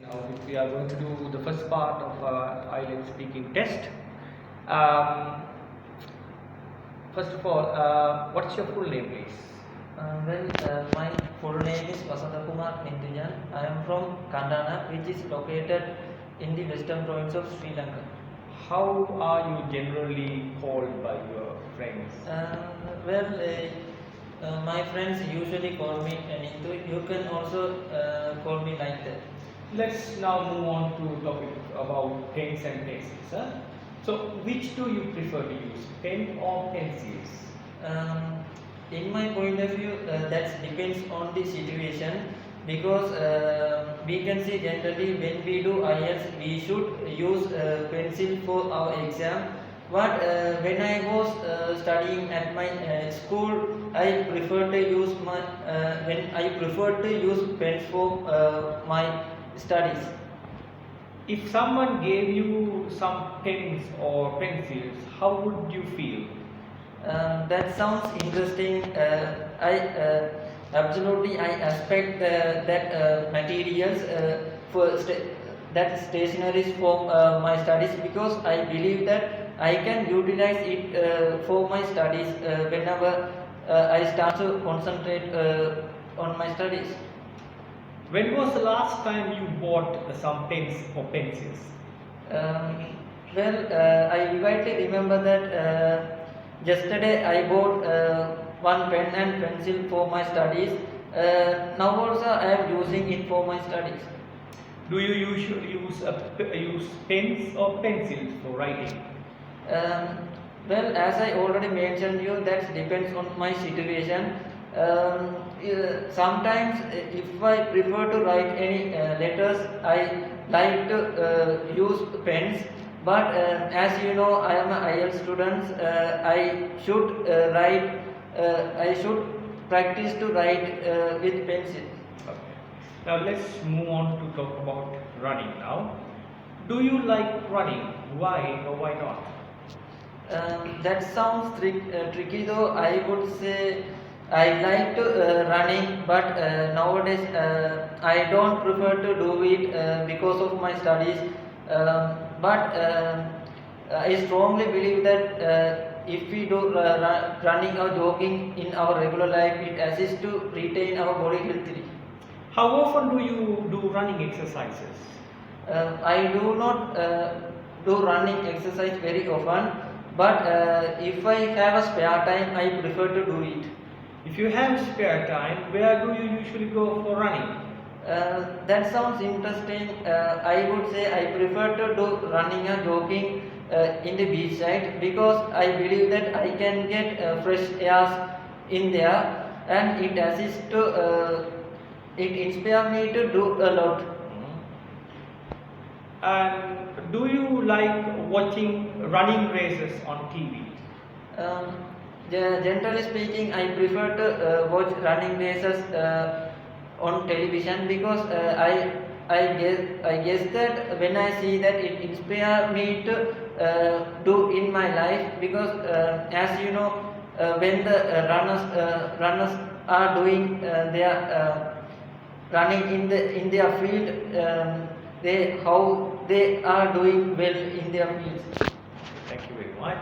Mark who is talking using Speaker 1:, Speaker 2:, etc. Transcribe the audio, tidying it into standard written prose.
Speaker 1: Now we are going to do the first part of our IELTS speaking test. Um, First of all, what's your full name, please?
Speaker 2: My full name is Vasantakumar Nindujan. I am from Ranganath, which is located in the western province of Sri Lanka.
Speaker 1: How are you generally called by your friends?
Speaker 2: My friends usually call me Nindu. You can also call me like that.
Speaker 1: Let's now move on to topic about pens and pencils. Huh? So, which do you prefer to use, pen or pencils?
Speaker 2: In my point of view, that depends on the situation, because we can see generally when we do IELTS, we should use pencil for our exam. But when I was studying at my school, I prefer to use pens for my studies.
Speaker 1: If someone gave you some pens or pencils, how would you feel?
Speaker 2: That sounds interesting. I expect that materials that stationaries for my studies, because I believe that I can utilize it for my studies whenever I start to concentrate on my studies.
Speaker 1: When was the last time you bought some pens or pencils?
Speaker 2: I vividly remember that yesterday I bought one pen and pencil for my studies. Now also I am using it for my studies.
Speaker 1: Do you usually use pens or pencils for writing?
Speaker 2: As I already mentioned you, that depends on my situation. Sometimes if I prefer to write any letters, I like to use pens. But as you know, I am an IELTS student. I should practice to write with pencil.
Speaker 1: Okay. Now let's move on to talk about running now. Do you like running? Why or why not?
Speaker 2: That sounds tricky though. I would say I like to running, but nowadays I don't prefer to do it because of my studies. But I strongly believe that if we do running or jogging in our regular life, it assists to retain our body healthily.
Speaker 1: How often do you do running exercises?
Speaker 2: I do not do running exercise very often, but if I have a spare time, I prefer to do it.
Speaker 1: If you have spare time, where do you usually go for running?
Speaker 2: That sounds interesting. I would say I prefer to do running and jogging in the beach side, because I believe that I can get fresh air in there, and it assists to it inspires me to do a lot.
Speaker 1: And do you like watching running races on TV?
Speaker 2: Generally speaking, I prefer to watch running races on television, because I guess that when I see that, it inspires me to do in my life, because as you know, when the runners are doing their running in their field, how they are doing well in their fields.
Speaker 1: Thank you very much.